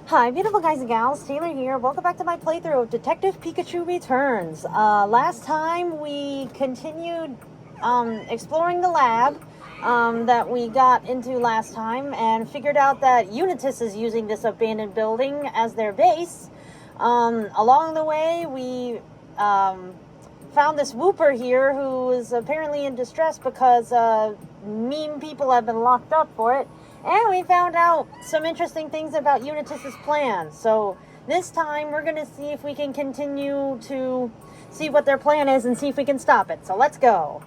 Hi, beautiful guys and gals, Taylor here. Welcome back to my playthrough of Detective Pikachu Returns. Last time we continued exploring the lab that we got into last time and figured out that Unitas is using this abandoned building as their base. Along the way, we found this Whooper here who is apparently in distress because mean people have been locked up for it. And we found out some interesting things about Unitas' plan. So this time we're going to see if we can continue to see what their plan is and see if we can stop it. So let's go.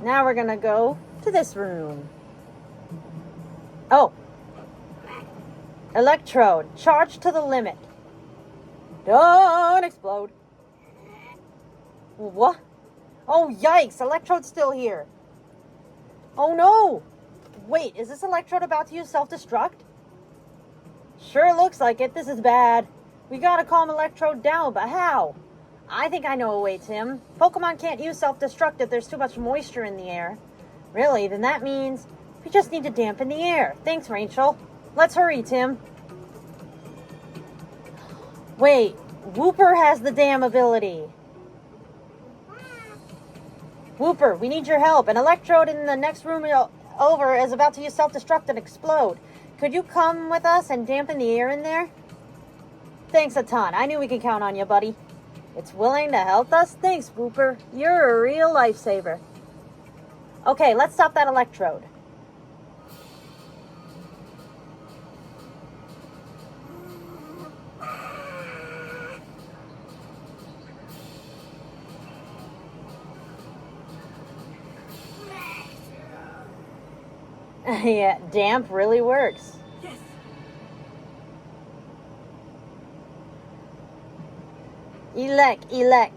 Now we're going to go to this room. Oh. Electrode. Charged to the limit. Don't explode. What? Oh, yikes. Electrode's still here. Oh no! Wait, is this Electrode about to use self-destruct? Sure looks like it. This is bad. We gotta calm Electrode down, but how? I think I know a way, Tim. Pokemon can't use self-destruct if there's too much moisture in the air. Really? Then that means we just need to dampen the air. Thanks, Rachel. Let's hurry, Tim. Wait, Whooper has the damn ability. Whooper, we need your help. An Electrode in the next room over is about to use self-destruct and explode. Could you come with us and dampen the air in there? Thanks a ton. I knew we could count on you, buddy. It's willing to help us? Thanks, Whooper. You're a real lifesaver. Okay, let's stop that Electrode. Yeah, damp really works. Yes. Elec.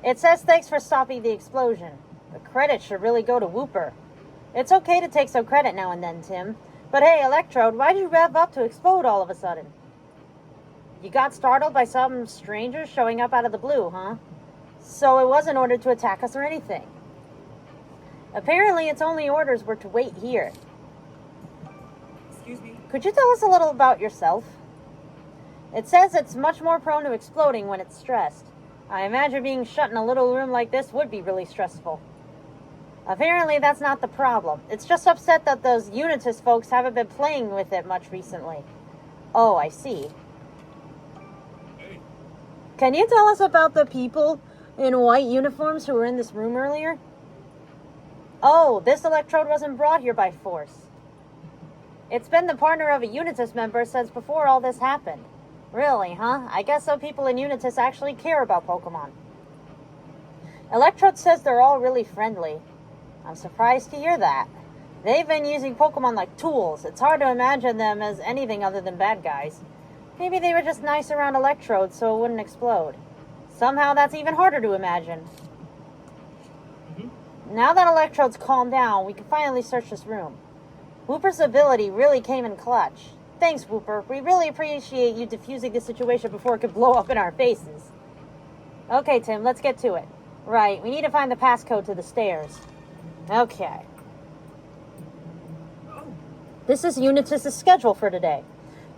It says thanks for stopping the explosion. The credit should really go to Whooper. It's okay to take some credit now and then, Tim. But hey, Electrode, why did you rev up to explode all of a sudden? You got startled by some stranger showing up out of the blue, huh? So it wasn't ordered to attack us or anything. Apparently, its only orders were to wait here. Excuse me? Could you tell us a little about yourself? It says it's much more prone to exploding when it's stressed. I imagine being shut in a little room like this would be really stressful. Apparently that's not the problem. It's just upset that those Unitas folks haven't been playing with it much recently. Oh, I see. Hey. Can you tell us about the people in white uniforms who were in this room earlier? Oh, this Electrode wasn't brought here by force. It's been the partner of a Unitas member since before all this happened. Really, huh? I guess some people in Unitas actually care about Pokemon. Electrode says they're all really friendly. I'm surprised to hear that. They've been using Pokemon like tools. It's hard to imagine them as anything other than bad guys. Maybe they were just nice around Electrode so it wouldn't explode. Somehow that's even harder to imagine. Now that Electrode's calmed down, we can finally search this room. Whooper's ability really came in clutch. Thanks, Whooper. We really appreciate you diffusing the situation before it could blow up in our faces. Okay, Tim, let's get to it. Right, we need to find the passcode to the stairs. Okay. This is Unitas' schedule for today.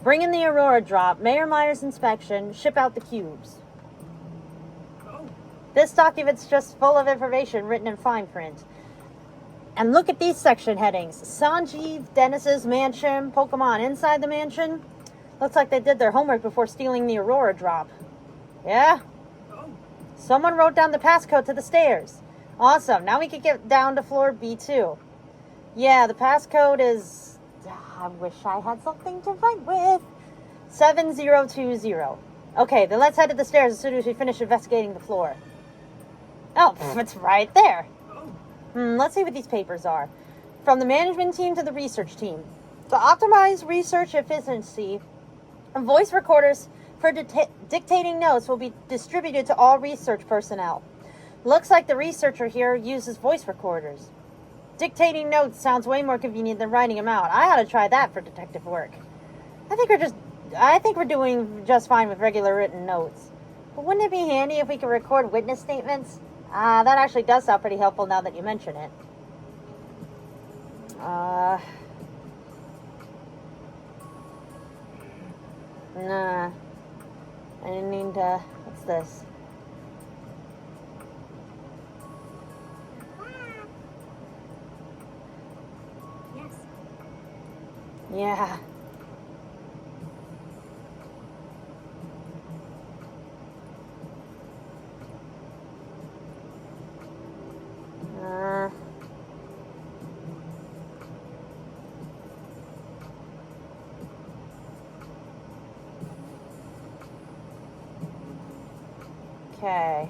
Bring in the Aurora Drop, Mayor Meyer's inspection, ship out the cubes. This document's just full of information written in fine print. And look at these section headings. Sanjeev, Dennis's mansion, Pokemon inside the mansion. Looks like they did their homework before stealing the Aurora Drop. Yeah? Someone wrote down the passcode to the stairs. Awesome. Now we can get down to floor B2. Yeah, the passcode is... I wish I had something to write with. 7020. Okay, then let's head to the stairs as soon as we finish investigating the floor. Oh, it's right there. Let's see what these papers are. From the management team to the research team. To optimize research efficiency, voice recorders for dictating notes will be distributed to all research personnel. Looks like the researcher here uses voice recorders. Dictating notes sounds way more convenient than writing them out. I ought to try that for detective work. I think we're doing just fine with regular written notes. But wouldn't it be handy if we could record witness statements? That actually does sound pretty helpful now that you mention it. Nah. I didn't need to... What's this? Yes. Yeah. Okay.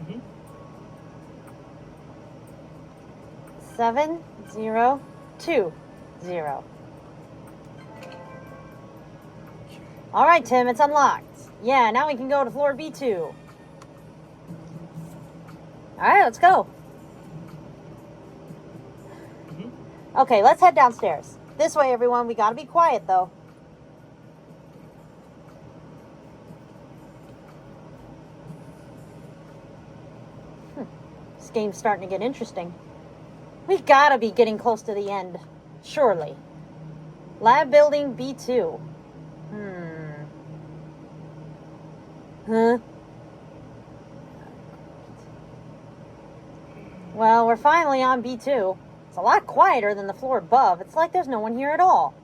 Mm-hmm. 7020. All right, Tim, it's unlocked. Yeah, now we can go to floor B2. All right, let's go. Mm-hmm. Okay, let's head downstairs. This way, everyone. We gotta be quiet, though. This game's starting to get interesting. We gotta be getting close to the end. Surely. Lab building B2. Huh? Well, we're finally on B2. It's a lot quieter than the floor above. It's like there's no one here at all.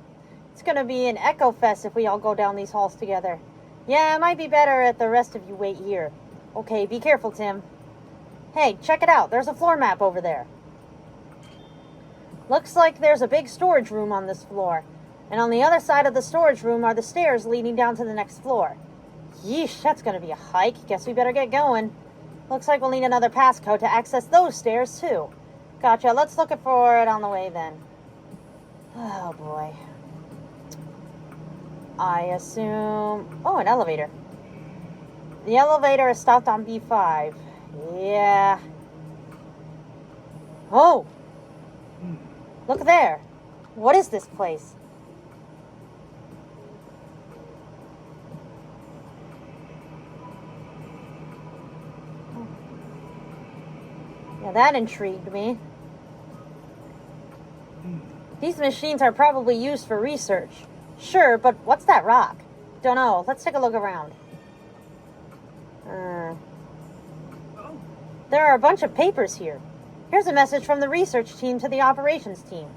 It's gonna be an echo fest if we all go down these halls together. Yeah, it might be better if the rest of you wait here. Okay, be careful, Tim. Hey, check it out. There's a floor map over there. Looks like there's a big storage room on this floor. And on the other side of the storage room are the stairs leading down to the next floor. Yeesh, that's gonna be a hike. Guess we better get going. Looks like we'll need another passcode to access those stairs, too. Gotcha. Let's look for it on the way, then. Oh, boy. I assume... Oh, an elevator. The elevator is stopped on B5. Yeah. Oh! Look there. What is this place? Yeah, that intrigued me. These machines are probably used for research. Sure, but what's that rock? Don't know. Let's take a look around. There are a bunch of papers here. Here's a message from the research team to the operations team.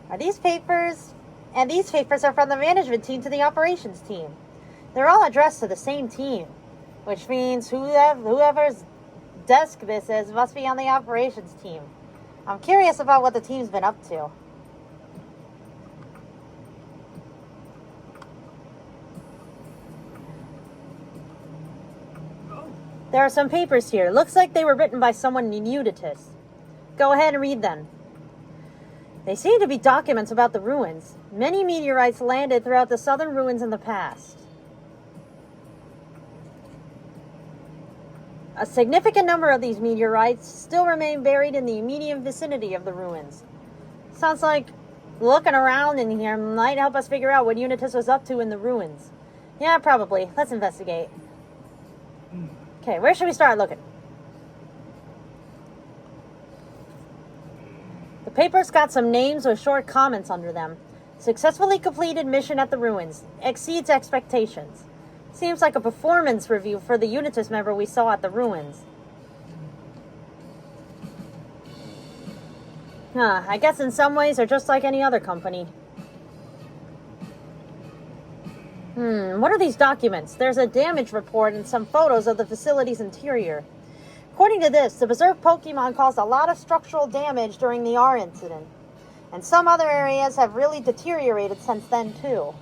Are these papers... And these papers are from the management team to the operations team. They're all addressed to the same team. Which means whoever's desk this is must be on the operations team. I'm curious about what the team's been up to. There are some papers here. Looks like they were written by someone in Unitas. Go ahead and read them. They seem to be documents about the ruins. Many meteorites landed throughout the southern ruins in the past. A significant number of these meteorites still remain buried in the immediate vicinity of the ruins. Sounds like looking around in here might help us figure out what Unitas was up to in the ruins. Yeah, probably. Let's investigate. Okay, where should we start looking? The paper's got some names with short comments under them. Successfully completed mission at the ruins. Exceeds expectations. Seems like a performance review for the Unitas member we saw at the ruins. I guess in some ways they're just like any other company. What are these documents? There's a damage report and some photos of the facility's interior. According to this, the Berserk Pokemon caused a lot of structural damage during the R incident. And some other areas have really deteriorated since then, too.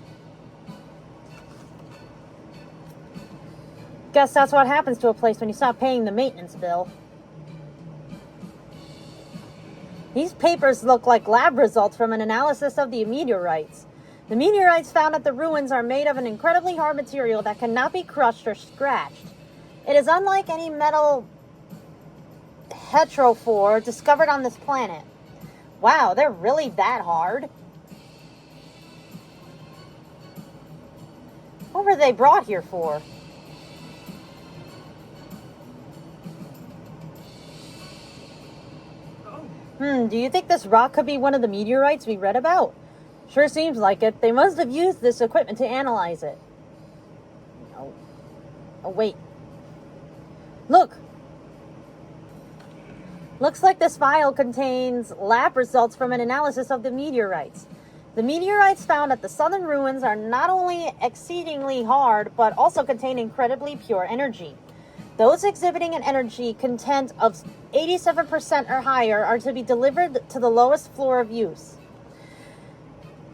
Guess that's what happens to a place when you stop paying the maintenance bill. These papers look like lab results from an analysis of the meteorites. The meteorites found at the ruins are made of an incredibly hard material that cannot be crushed or scratched. It is unlike any metal heterophore discovered on this planet. Wow, they're really that hard? What were they brought here for? Do you think this rock could be one of the meteorites we read about? Sure seems like it. They must have used this equipment to analyze it. No. Oh, wait. Look! Looks like this file contains lab results from an analysis of the meteorites. The meteorites found at the southern ruins are not only exceedingly hard, but also contain incredibly pure energy. Those exhibiting an energy content of 87% or higher are to be delivered to the lowest floor of use.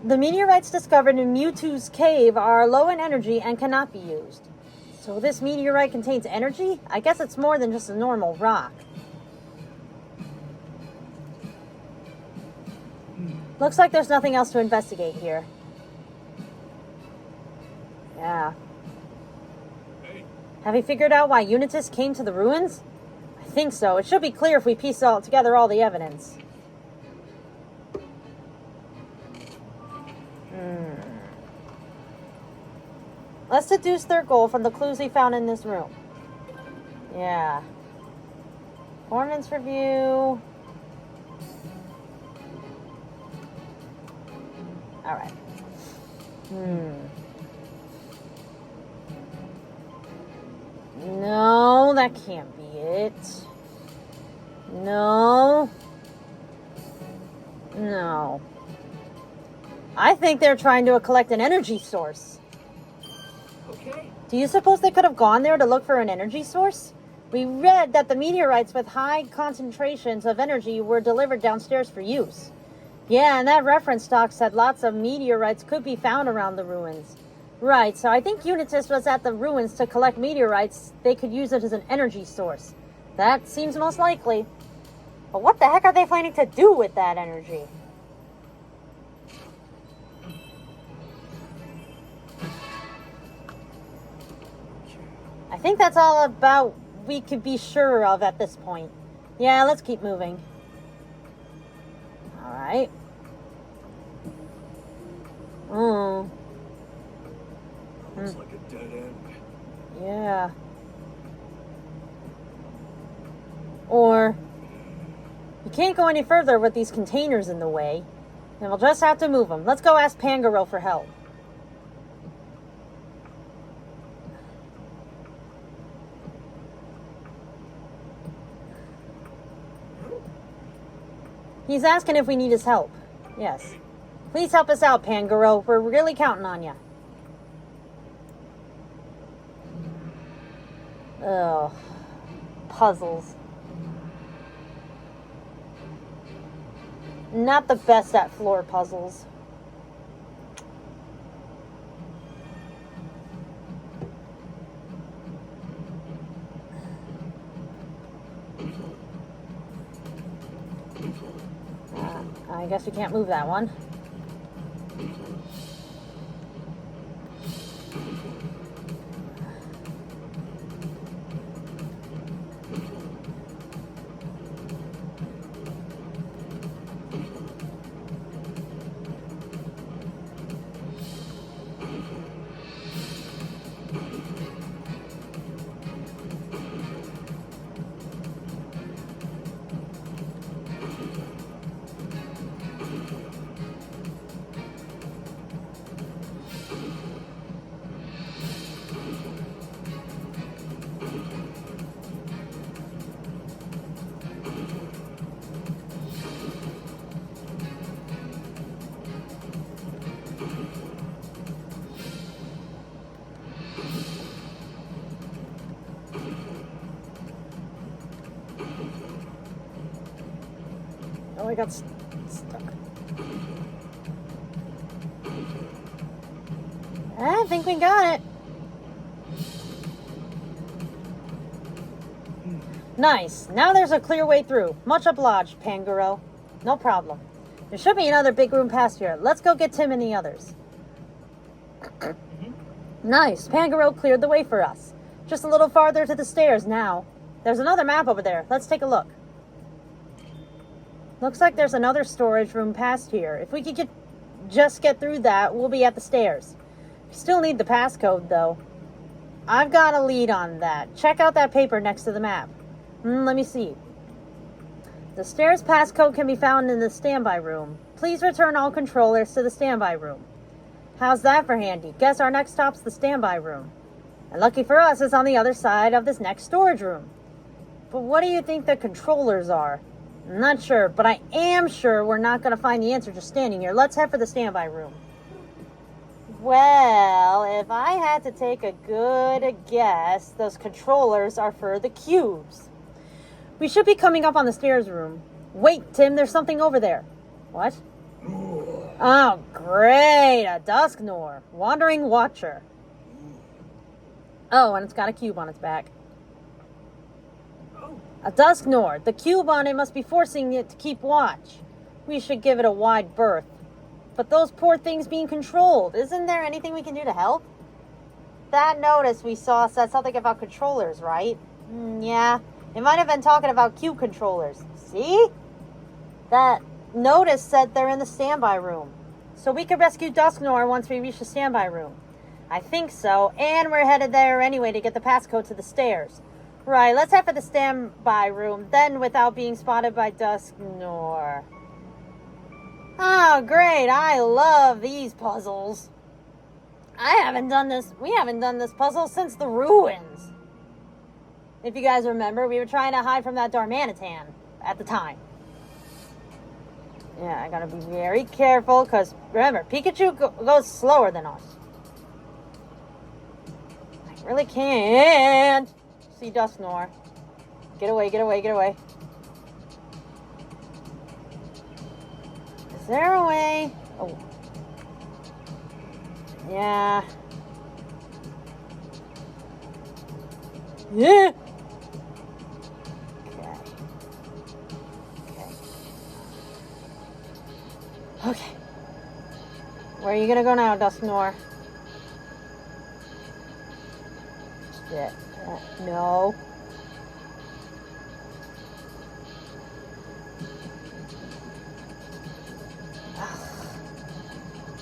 The meteorites discovered in Mewtwo's cave are low in energy and cannot be used. So this meteorite contains energy? I guess it's more than just a normal rock. Looks like there's nothing else to investigate here. Yeah. Have you figured out why Unitas came to the ruins? I think so. It should be clear if we piece together all the evidence. Let's deduce their goal from the clues we found in this room. Yeah. Performance review. Alright. No, that can't be it. No. No. I think they're trying to collect an energy source. Okay. Do you suppose they could have gone there to look for an energy source? We read that the meteorites with high concentrations of energy were delivered downstairs for use. Yeah, and that reference doc said lots of meteorites could be found around the ruins. Right, so I think Unitas was at the ruins to collect meteorites. They could use it as an energy source. That seems most likely. But what the heck are they planning to do with that energy? I think that's all about we could be sure of at this point. Yeah, let's keep moving. Alright. Looks like a dead end. Yeah. Or you can't go any further with these containers in the way. Then we'll just have to move them. Let's go ask Pangoro for help. He's asking if we need his help. Yes. Please help us out, Pangoro. We're really counting on you. Ugh. Puzzles. Not the best at floor puzzles. I guess we can't move that one. Oh, I got stuck. I think we got it. Nice. Now there's a clear way through. Much obliged, Pangoro. No problem. There should be another big room past here. Let's go get Tim and the others. Nice. Pangoro cleared the way for us. Just a little farther to the stairs now. There's another map over there. Let's take a look. Looks like there's another storage room past here. If we could just get through that, we'll be at the stairs. Still need the passcode, though. I've got a lead on that. Check out that paper next to the map. Let me see. The stairs passcode can be found in the standby room. Please return all controllers to the standby room. How's that for handy? Guess our next stop's the standby room. And lucky for us, it's on the other side of this next storage room. But what do you think the controllers are? I'm not sure, but I am sure we're not going to find the answer just standing here. Let's head for the standby room. Well, if I had to take a good guess, those controllers are for the cubes. We should be coming up on the stairs room. Wait, Tim, there's something over there. What? Oh, great, a Dusknor, Wandering Watcher. Oh, and it's got a cube on its back. A Dusknor. The cube on it must be forcing it to keep watch. We should give it a wide berth. But those poor things being controlled. Isn't there anything we can do to help? That notice we saw said something about controllers, right? Yeah. It might have been talking about cube controllers. See? That notice said they're in the standby room. So we could rescue Dusknor once we reach the standby room. I think so. And we're headed there anyway to get the passcode to the stairs. Right, let's head for the standby room, then without being spotted by Dusknor. Oh, great. I love these puzzles. We haven't done this puzzle since the ruins. If you guys remember, we were trying to hide from that Darmanitan at the time. Yeah, I gotta be very careful, because remember, Pikachu goes slower than us. I really can't see Dusknor. Get away, get away, get away. Is there a way? Oh. Yeah. Yeah. Okay. Okay. Okay. Where are you gonna go now, Dusknor? Shit. No.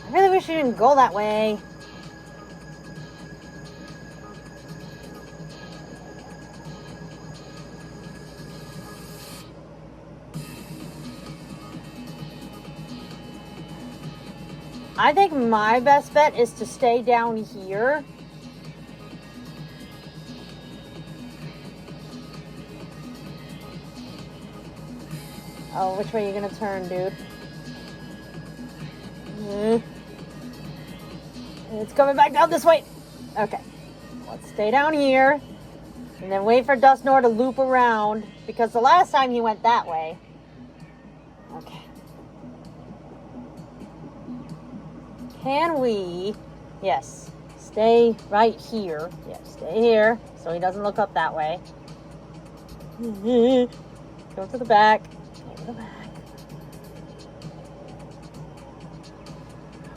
I really wish you didn't go that way. I think my best bet is to stay down here. Oh, which way are you gonna turn, dude? It's coming back down this way. Okay. Let's stay down here. And then wait for Dusknor to loop around. Because the last time he went that way. Okay. Can we... Yes. Stay right here. Yeah, stay here. So he doesn't look up that way. Go to the back. Go to the back.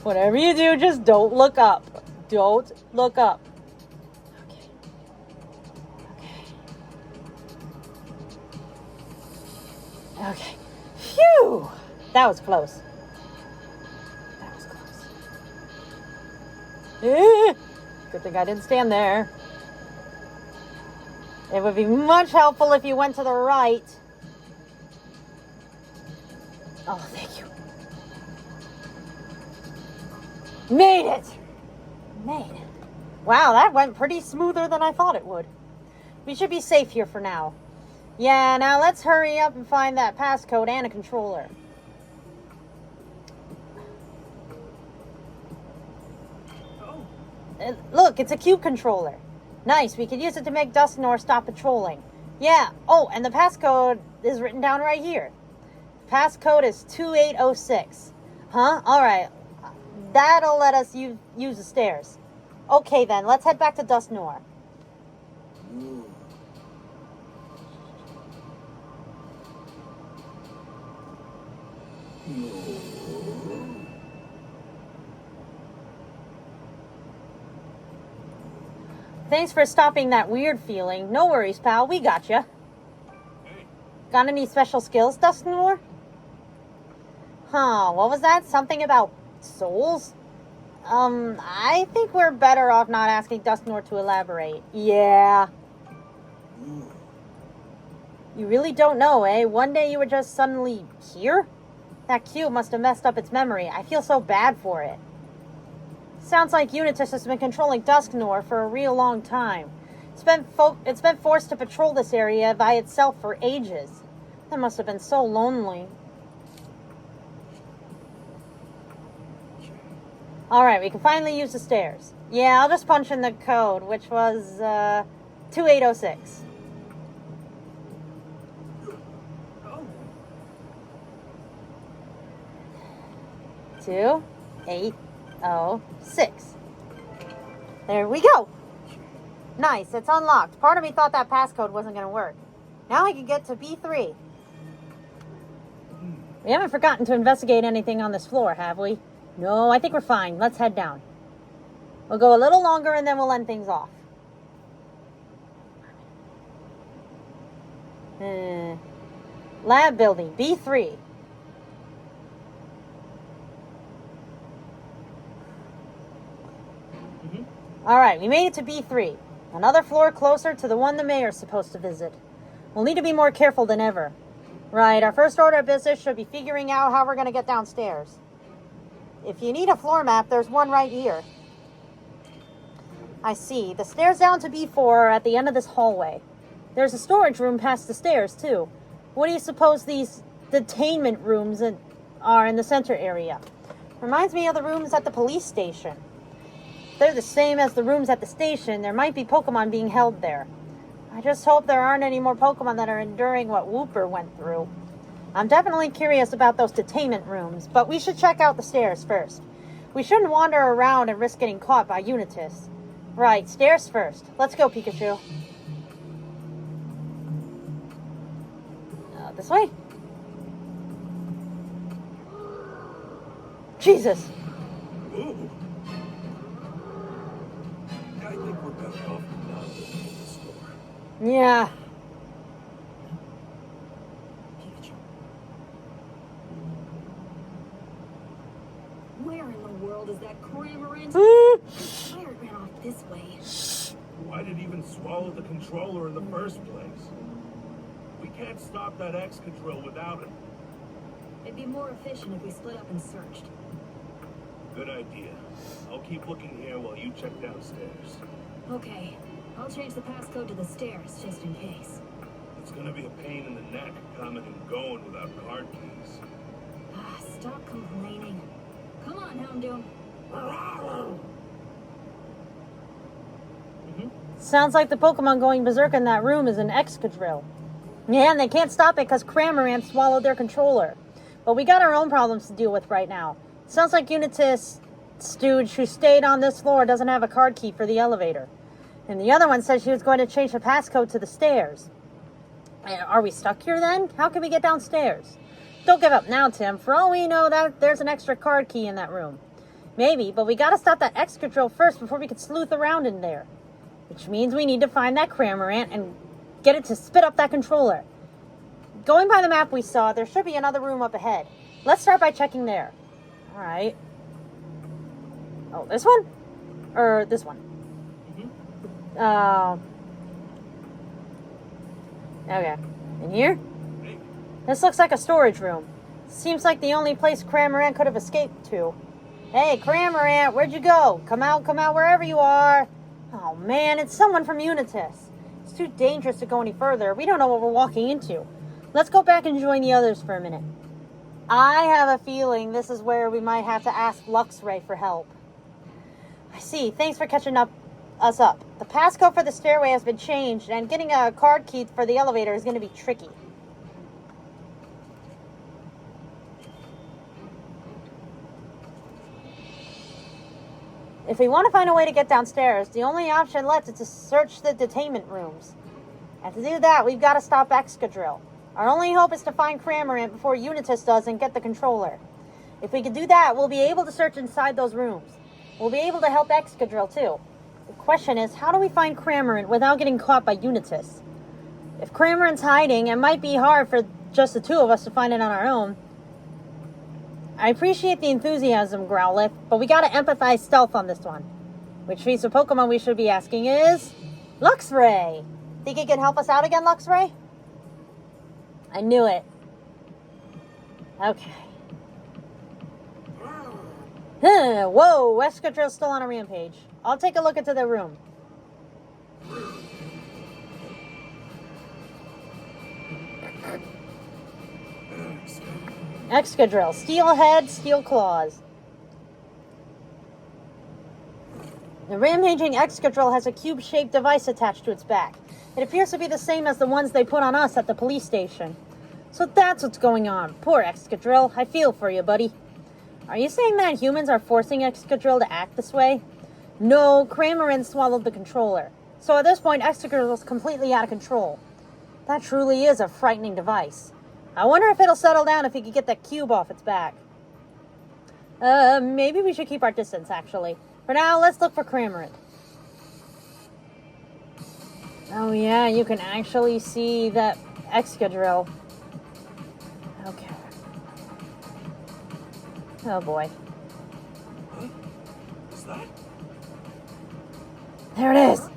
Whatever you do, just don't look up. Don't look up. Okay. Okay. Okay. Phew! That was close. That was close. Good thing I didn't stand there. It would be much helpful if you went to the right. Oh, thank you. Made it! Made it. Wow, that went pretty smoother than I thought it would. We should be safe here for now. Yeah, now let's hurry up and find that passcode and a controller. Oh. Look, it's a cube controller. Nice, we could use it to make Dusknor stop patrolling. Yeah, oh, and the passcode is written down right here. Passcode is 2806. Huh? Alright. That'll let us use the stairs. Okay then, let's head back to Dusknor. Thanks for stopping that weird feeling. No worries, pal. We gotcha. Got any special skills, Dusknor? Huh, what was that? Something about souls? I think we're better off not asking Dusknor to elaborate. Yeah. You really don't know, eh? One day you were just suddenly here? That cube must have messed up its memory. I feel so bad for it. Sounds like Unitas has been controlling Dusknor for a real long time. It's been forced to patrol this area by itself for ages. That must have been so lonely. Alright, we can finally use the stairs. Yeah, I'll just punch in the code, which was 2806. Oh. 2806. There we go. Nice, it's unlocked. Part of me thought that passcode wasn't going to work. Now I can get to B3. We haven't forgotten to investigate anything on this floor, have we? No, I think we're fine. Let's head down. We'll go a little longer and then we'll end things off. Lab building, B3. Alright, we made it to B3. Another floor closer to the one the mayor's supposed to visit. We'll need to be more careful than ever. Right, our first order of business should be figuring out how we're going to get downstairs. If you need a floor map, there's one right here. I see. The stairs down to B4 are at the end of this hallway. There's a storage room past the stairs, too. What do you suppose these detainment rooms are in the center area? Reminds me of the rooms at the police station. If they're the same as the rooms at the station, there might be Pokemon being held there. I just hope there aren't any more Pokemon that are enduring what Wooper went through. I'm definitely curious about those detainment rooms, but we should check out the stairs first. We shouldn't wander around and risk getting caught by Unitas. Right, stairs first. Let's go, Pikachu. This way? Jesus! Ooh. I think we're better off not looking at this door. Yeah. Pikachu. Where in the world is that Cramorant? Where it ran off this way? Why did it even swallow the controller in the first place? We can't stop that X control without it. It'd be more efficient if we split up and searched. Good idea. I'll keep looking here while you check downstairs. Okay, I'll change the passcode to the stairs just in case. It's gonna be a pain in the neck coming and going without card keys. Ah, stop complaining. Come on, Houndoom. Sounds like the Pokemon going berserk in that room is an Excadrill. Yeah, and they can't stop it because Cramorant swallowed their controller. But we got our own problems to deal with right now. Sounds like Unitas stooge who stayed on this floor doesn't have a card key for the elevator. And the other one said she was going to change the passcode to the stairs. Are we stuck here then? How can we get downstairs? Don't give up now, Tim. For all we know, that there's an extra card key in that room. Maybe, but we gotta stop that Excadrill first before we can sleuth around in there. Which means we need to find that Cramorant and get it to spit up that controller. Going by the map we saw, there should be another room up ahead. Let's start by checking there. Alright. Oh, this one? Or this one? Okay. In here? This looks like a storage room. Seems like the only place Cramorant could have escaped to. Hey, Cramorant, where'd you go? Come out, wherever you are. Oh man, it's someone from Unitas. It's too dangerous to go any further. We don't know what we're walking into. Let's go back and join the others for a minute. I have a feeling this is where we might have to ask Luxray for help. I see. Thanks for catching us up. The passcode for the stairway has been changed, and getting a card key for the elevator is going to be tricky. If we want to find a way to get downstairs, the only option left is to search the detainment rooms. And to do that, we've got to stop Excadrill. Our only hope is to find Cramorant before Unitas does and get the controller. If we can do that, we'll be able to search inside those rooms. We'll be able to help Excadrill too. The question is, how do we find Cramorant without getting caught by Unitas? If Cramorant's hiding, it might be hard for just the two of us to find it on our own. I appreciate the enthusiasm, Growlithe, but we gotta empathize stealth on this one. Which means the Pokemon we should be asking is... Luxray! Think you can help us out again, Luxray? I knew it. Okay. Whoa, Excadrill's still on a rampage. I'll take a look into their room. Excadrill, steel head, steel claws. The rampaging Excadrill has a cube-shaped device attached to its back. It appears to be the same as the ones they put on us at the police station. So that's what's going on. Poor Excadrill. I feel for you, buddy. Are you saying that humans are forcing Excadrill to act this way? No, Cramorant swallowed the controller. So at this point, Excadrill is completely out of control. That truly is a frightening device. I wonder if it'll settle down if he could get that cube off its back. Maybe we should keep our distance, actually. For now, let's look for Cramorant. Oh yeah, you can actually see that Excadrill. Okay. Oh boy. Huh? Is that? There it is.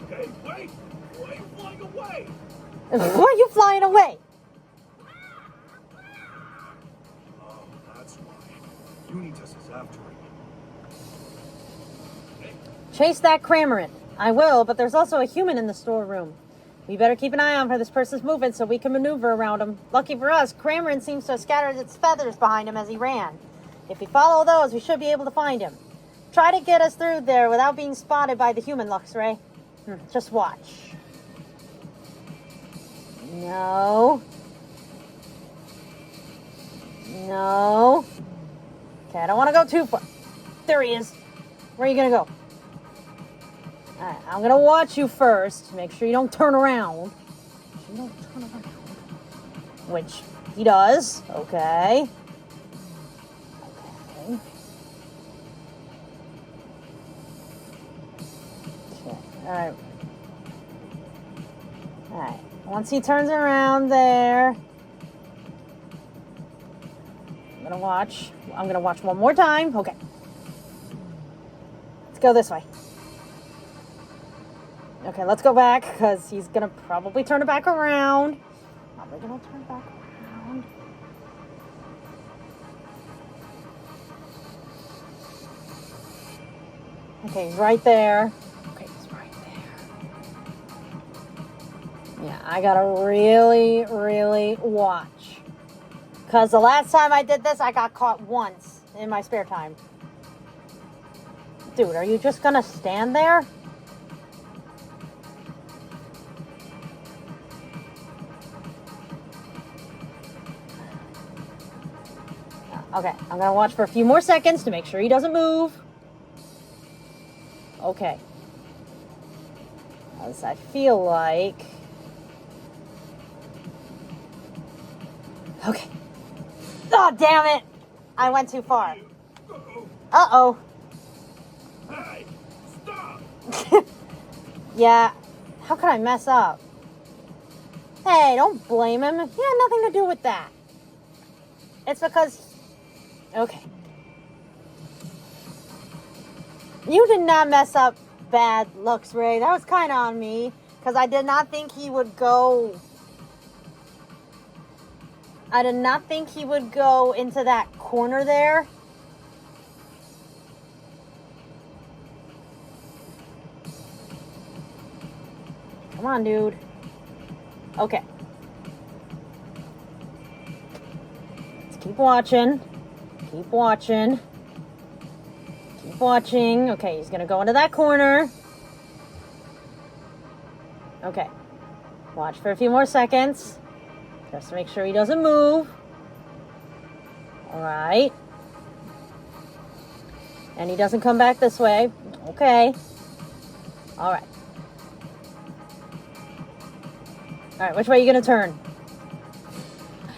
Okay, wait! Why are you flying away? Why are you flying away? Oh, that's why. Unitas is after him. Hey, Chase that Cramorant. I will, but there's also a human in the storeroom. We better keep an eye on for this person's movement so we can maneuver around him. Lucky for us, Cramorant seems to have scattered its feathers behind him as he ran. If we follow those, we should be able to find him. Try to get us through there without being spotted by the human, Luxray. Just watch. No. No. Okay, I don't want to go too far. There he is. Where are you going to go? Alright, I'm going to watch you first. Make sure you don't turn around. Which he does. Okay. Okay. Alright. Alright. Once he turns around there, I'm gonna watch. I'm gonna watch one more time. Okay. Let's go this way. Okay, let's go back, because he's gonna probably turn it back around. Probably gonna turn it back around. Okay, he's right there. Okay, he's right there. Yeah, I gotta really, really watch. Because the last time I did this, I got caught once in my spare time. Dude, are you just gonna stand there? Okay, I'm gonna watch for a few more seconds to make sure he doesn't move. Okay. As I feel like... Okay. Oh, damn it! I went too far. Uh-oh. hey, stop! Yeah. How could I mess up? Hey, don't blame him. He had nothing to do with that. It's because... Okay. You did not mess up bad, Luxray. That was kind of on me. Because I did not think he would go... I did not think he would go into that corner there. Come on, dude. Okay. Let's keep watching. Keep watching. Keep watching. Okay, he's gonna go into that corner. Okay. Watch for a few more seconds. Just to make sure he doesn't move. Alright. And he doesn't come back this way. Okay. Alright. Alright, which way are you gonna turn?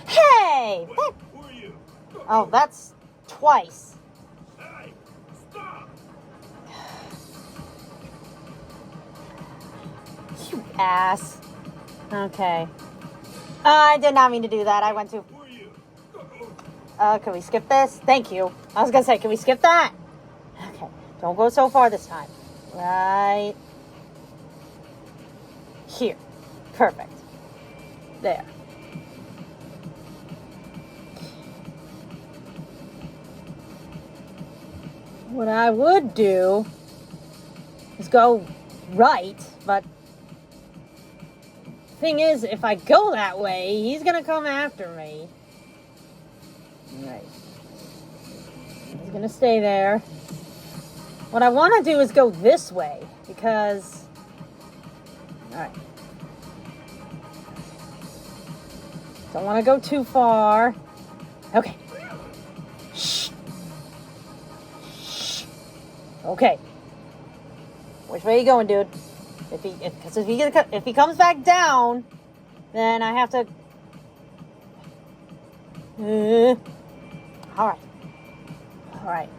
Hey! Wait, who are you? Oh, that's twice. Hey, stop! You ass. Okay. I did not mean to do that. I went too... Who are you? Can we skip this? Thank you. I was gonna say, can we skip that? Okay. Don't go so far this time. Right here. Perfect. There. What I would do is go right, but thing is, if I go that way, he's gonna come after me. Right. He's gonna stay there. What I want to do is go this way, because... Alright. Don't want to go too far. Okay. Shh. Shh. Okay. Which way are you going, dude? If he comes back down, then I have to... Alright. Alright.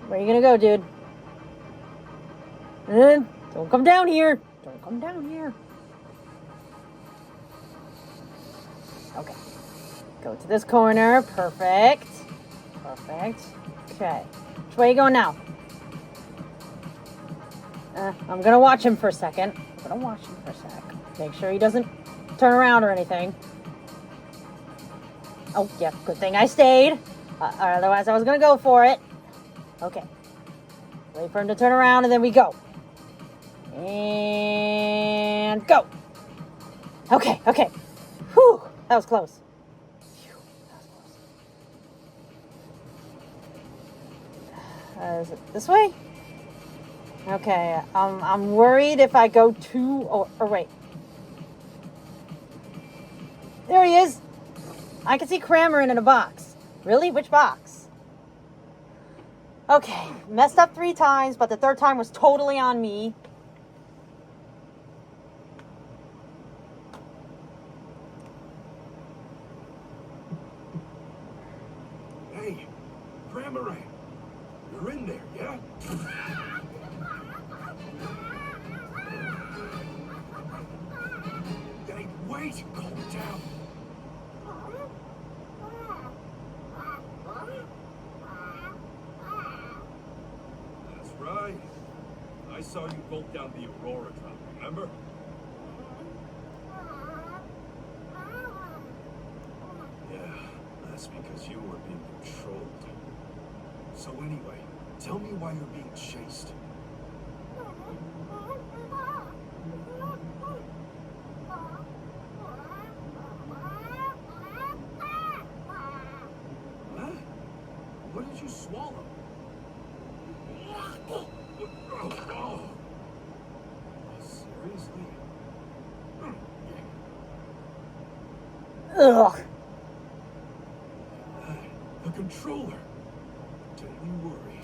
Where are you gonna go, dude? Don't come down here. Don't come down here. Okay. Go to this corner. Perfect. Perfect. Okay. Which way are you going now? I'm gonna watch him for a second. I'm gonna watch him for a sec. Make sure he doesn't turn around or anything. Oh, yeah. Good thing I stayed. Otherwise, I was gonna go for it. Okay. Wait for him to turn around and then we go. And go. Okay, okay. Whew, that was close. Phew, that was close. Is it this way? Okay, I'm worried if I go too... Or wait. There he is. I can see Kramer in a box. Really? Which box? Okay, messed up 3 times, but the 3rd time was totally on me. Hey, Kramer, you're in there, yeah? Hey, wait! Calm down. That's right. I saw you bolt down the Aurora drop, remember? Yeah, that's because you were being controlled. So anyway, tell me why you're being chased. What? What did you swallow? Oh. Seriously? Ugh. The controller. Don't you worry.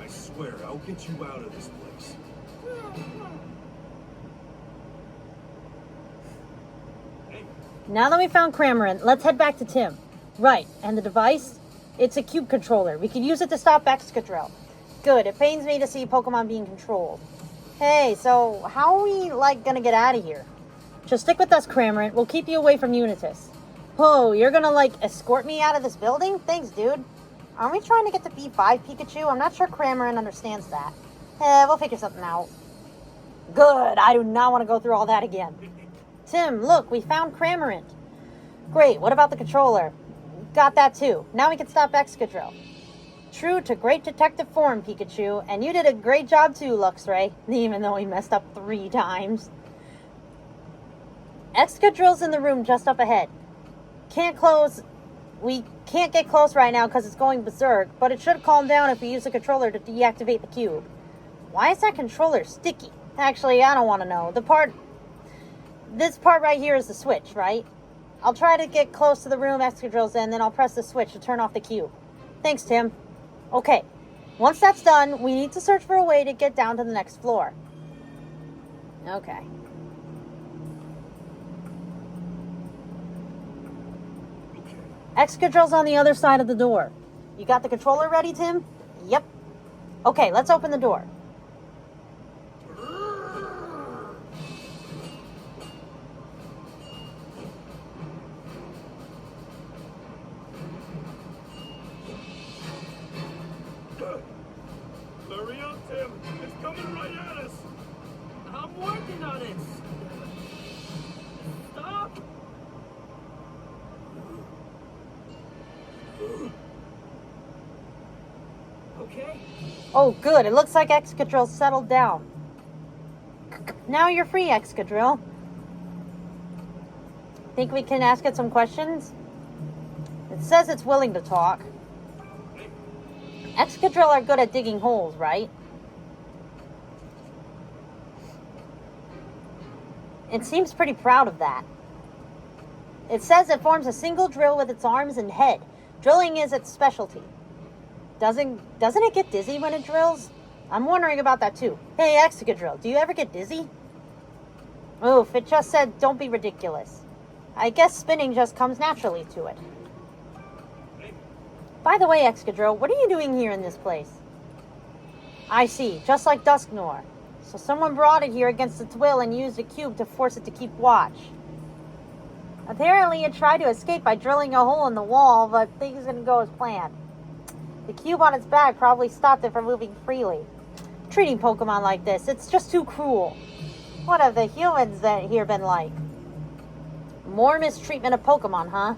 I swear I'll get you out of this place. Hey, Now that we found Kramer, let's head back to Tim. Right, and the device? It's a cube controller. We could use it to stop Excadrill. Good, it pains me to see Pokemon being controlled. Hey, so how are we, gonna get out of here? Just stick with us, Kramer. We'll keep you away from Unitas. Oh, you're gonna, escort me out of this building? Thanks, dude. Aren't we trying to get to B5 Pikachu? I'm not sure Kramer understands that. We'll figure something out. Good, I do not want to go through all that again. Tim, look, we found Kramer. Great, what about the controller? Got that too. Now we can stop Excadrill. True to great detective form, Pikachu, and you did a great job too, Luxray, even though he messed up 3 times. Excadrill's in the room just up ahead. We can't get close right now because it's going berserk, but it should calm down if we use the controller to deactivate the cube. Why is that controller sticky? Actually, I don't want to know. This part right here is the switch, right? I'll try to get close to the room Excadrill's in, then I'll press the switch to turn off the cube. Thanks, Tim. Okay, once that's done, we need to search for a way to get down to the next floor. Okay. Excadrill's on the other side of the door. You got the controller ready, Tim? Yep. Okay, let's open the door. Hurry up, Tim. It's coming right at us. I'm working on it. Stop. Okay. Oh, good. It looks like Excadrill settled down. Now you're free, Excadrill. Think we can ask it some questions? It says it's willing to talk. Excadrill are good at digging holes, right? It seems pretty proud of that. It says it forms a single drill with its arms and head. Drilling is its specialty. Doesn't it get dizzy when it drills? I'm wondering about that too. Hey, Excadrill, do you ever get dizzy? Oof, it just said don't be ridiculous. I guess spinning just comes naturally to it. By the way, Excadrill, what are you doing here in this place? I see, just like Dusknor. So someone brought it here against its will and used a cube to force it to keep watch. Apparently it tried to escape by drilling a hole in the wall, but things didn't go as planned. The cube on its back probably stopped it from moving freely. Treating Pokemon like this, it's just too cruel. What have the humans here been like? More mistreatment of Pokemon, huh?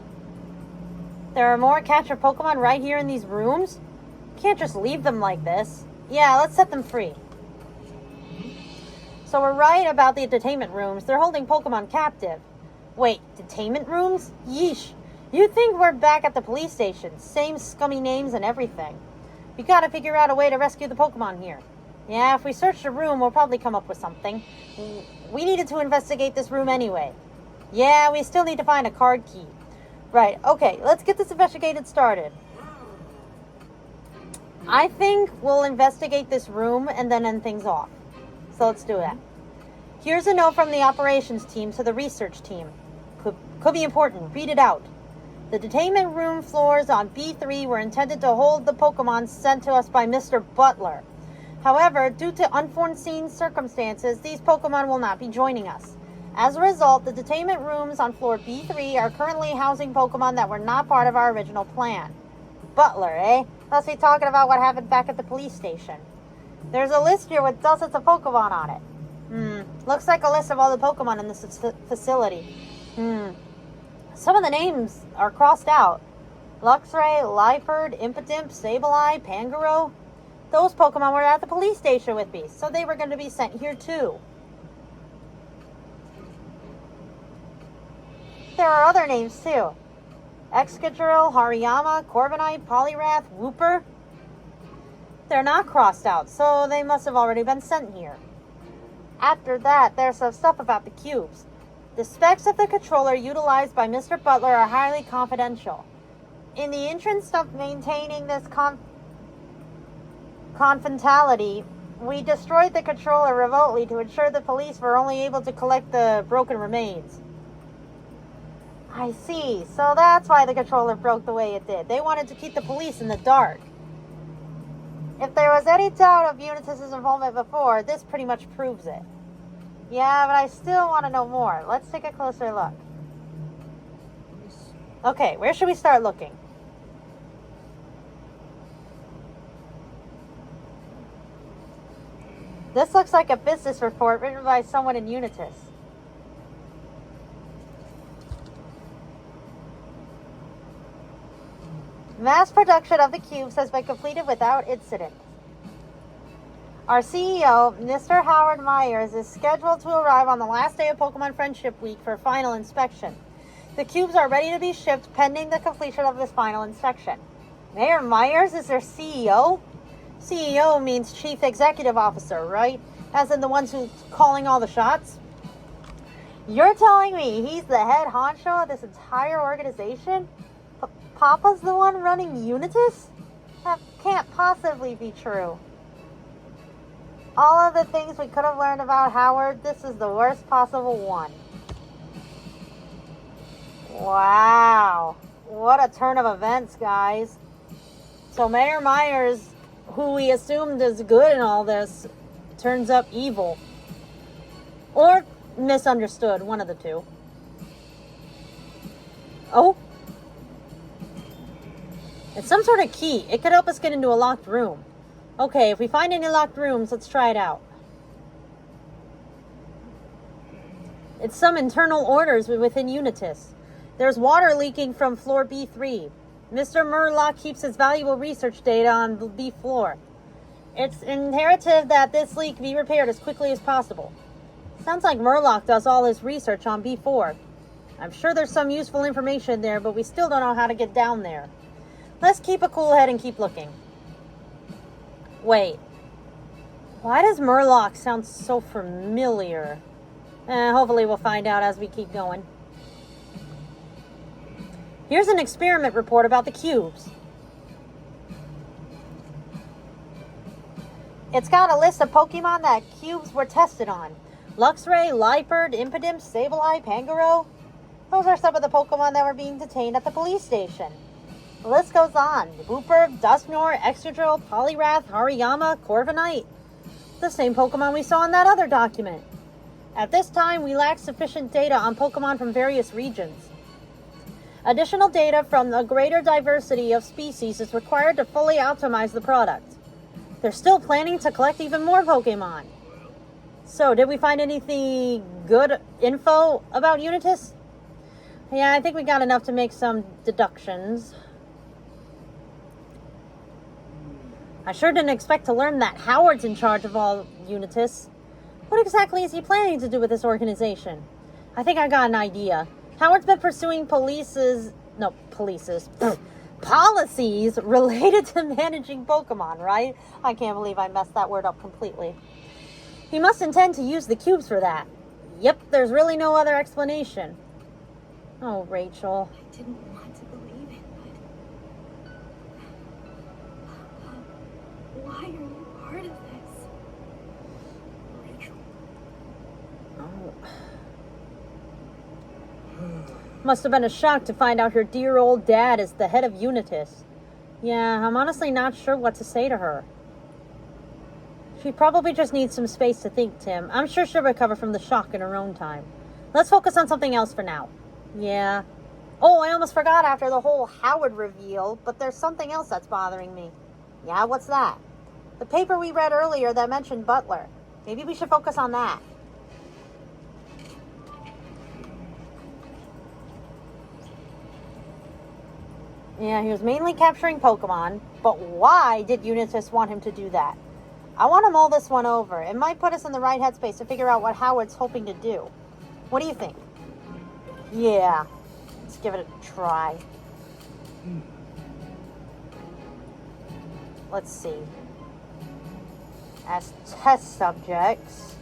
There are more captured Pokemon right here in these rooms? Can't just leave them like this. Yeah, let's set them free. So we're right about the detainment rooms. They're holding Pokemon captive. Wait, detainment rooms? Yeesh. You'd think we're back at the police station. Same scummy names and everything. We gotta figure out a way to rescue the Pokemon here. Yeah, if we search the room, we'll probably come up with something. We needed to investigate this room anyway. Yeah, we still need to find a card key. Right, okay, let's get this investigated started. I think we'll investigate this room and then end things off. So let's do that. Here's a note from the operations team to the research team. Could be important. Read it out. The detainment room floors on B3 were intended to hold the Pokemon sent to us by Mr. Butler. However, due to unforeseen circumstances, these Pokemon will not be joining us. As a result, the detainment rooms on floor B3 are currently housing Pokemon that were not part of our original plan. Butler, eh? Must be talking about what happened back at the police station. There's a list here with dozens of Pokemon on it. Looks like a list of all the Pokemon in this facility. Some of the names are crossed out. Luxray, Liefeld, Impidimp, Sableye, Pangoro. Those Pokemon were at the police station with me, so they were going to be sent here too. There are other names too. Excadrill, Hariyama, Corviknight, Poliwrath, Wooper. They're not crossed out, so they must have already been sent here. After that, there's some stuff about the cubes. The specs of the controller utilized by Mr. Butler are highly confidential. In the interest of maintaining this confidentiality, we destroyed the controller remotely to ensure the police were only able to collect the broken remains. I see. So that's why the controller broke the way it did. They wanted to keep the police in the dark. If there was any doubt of Unitas' involvement before, this pretty much proves it. Yeah, but I still want to know more. Let's take a closer look. Okay, where should we start looking? This looks like a business report written by someone in Unitas. Mass production of the cubes has been completed without incident. Our CEO, Mr. Howard Myers, is scheduled to arrive on the last day of Pokemon Friendship Week for final inspection. The cubes are ready to be shipped pending the completion of this final inspection. Mayor Myers is their CEO? CEO means Chief Executive Officer, right? As in the ones who's calling all the shots? You're telling me he's the head honcho of this entire organization? Papa's the one running Unitas? That can't possibly be true. All of the things we could have learned about Howard, this is the worst possible one. Wow. What a turn of events, guys. So Mayor Myers who we assumed is good in all this turns up evil. Or misunderstood, one of the two. Oh. It's some sort of key. It could help us get into a locked room. Okay, if we find any locked rooms, let's try it out. It's some internal orders within Unitas. There's water leaking from floor B3. Mr. Murlock keeps his valuable research data on the B floor. It's imperative that this leak be repaired as quickly as possible. Sounds like Murlock does all his research on B4. I'm sure there's some useful information there, but we still don't know how to get down there. Let's keep a cool head and keep looking. Wait. Why does Murlock sound so familiar? Hopefully we'll find out as we keep going. Here's an experiment report about the cubes. It's got a list of Pokemon that cubes were tested on. Luxray, Liepard, Impidimp, Sableye, Pangoro. Those are some of the Pokemon that were being detained at the police station. The list goes on. Booper, Dusknoir, Excadrill, Poliwrath, Hariyama, Corviknight. The same Pokemon we saw in that other document. At this time, we lack sufficient data on Pokemon from various regions. Additional data from a greater diversity of species is required to fully optimize the product. They're still planning to collect even more Pokemon. So, did we find anything good info about Unitas? Yeah, I think we got enough to make some deductions. I sure didn't expect to learn that Howard's in charge of all Unitas. What exactly is he planning to do with this organization? I think I got an idea. Howard's been pursuing policies related to managing Pokemon, right? I can't believe I messed that word up completely. He must intend to use the cubes for that. Yep, there's really no other explanation. Oh, Rachel. I didn't want to believe it, but why are you part of this? Rachel. Oh. Must have been a shock to find out her dear old dad is the head of Unitas. Yeah, I'm honestly not sure what to say to her. She probably just needs some space to think, Tim. I'm sure she'll recover from the shock in her own time. Let's focus on something else for now. Yeah. Oh, I almost forgot after the whole Howard reveal, but there's something else that's bothering me. Yeah, what's that? The paper we read earlier that mentioned Butler. Maybe we should focus on that. Yeah, he was mainly capturing Pokemon, but why did Unitas want him to do that? I want to mull this one over. It might put us in the right headspace to figure out what Howard's hoping to do. What do you think? Yeah, let's give it a try. Let's see. As test subjects...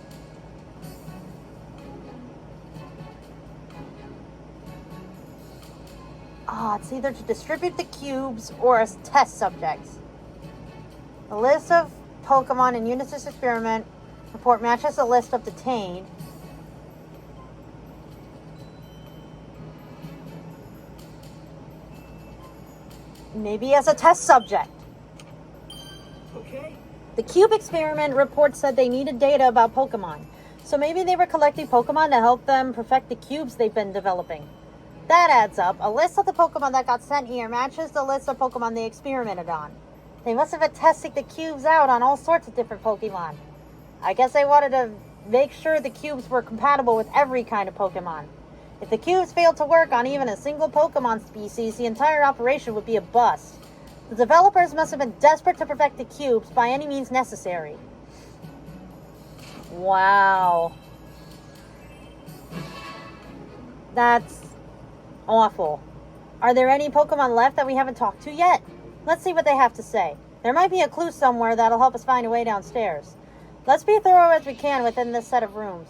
it's either to distribute the cubes or as test subjects. The list of Pokemon in Unitas experiment report matches the list of detained. Maybe as a test subject. Okay. The cube experiment report said they needed data about Pokemon. So maybe they were collecting Pokemon to help them perfect the cubes they've been developing. That adds up. A list of the Pokemon that got sent here matches the list of Pokemon they experimented on. They must have been testing the cubes out on all sorts of different Pokemon. I guess they wanted to make sure the cubes were compatible with every kind of Pokemon. If the cubes failed to work on even a single Pokemon species, the entire operation would be a bust. The developers must have been desperate to perfect the cubes by any means necessary. Wow. That's awful. Are there any Pokemon left that we haven't talked to yet? Let's see what they have to say. There might be a clue somewhere that'll help us find a way downstairs. Let's be thorough as we can within this set of rooms.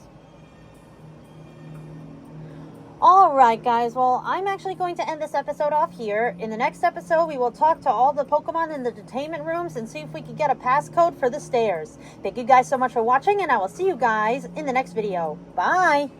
Alright guys, well, I'm actually going to end this episode off here. In the next episode, we will talk to all the Pokemon in the detainment rooms and see if we can get a passcode for the stairs. Thank you guys so much for watching, and I will see you guys in the next video. Bye!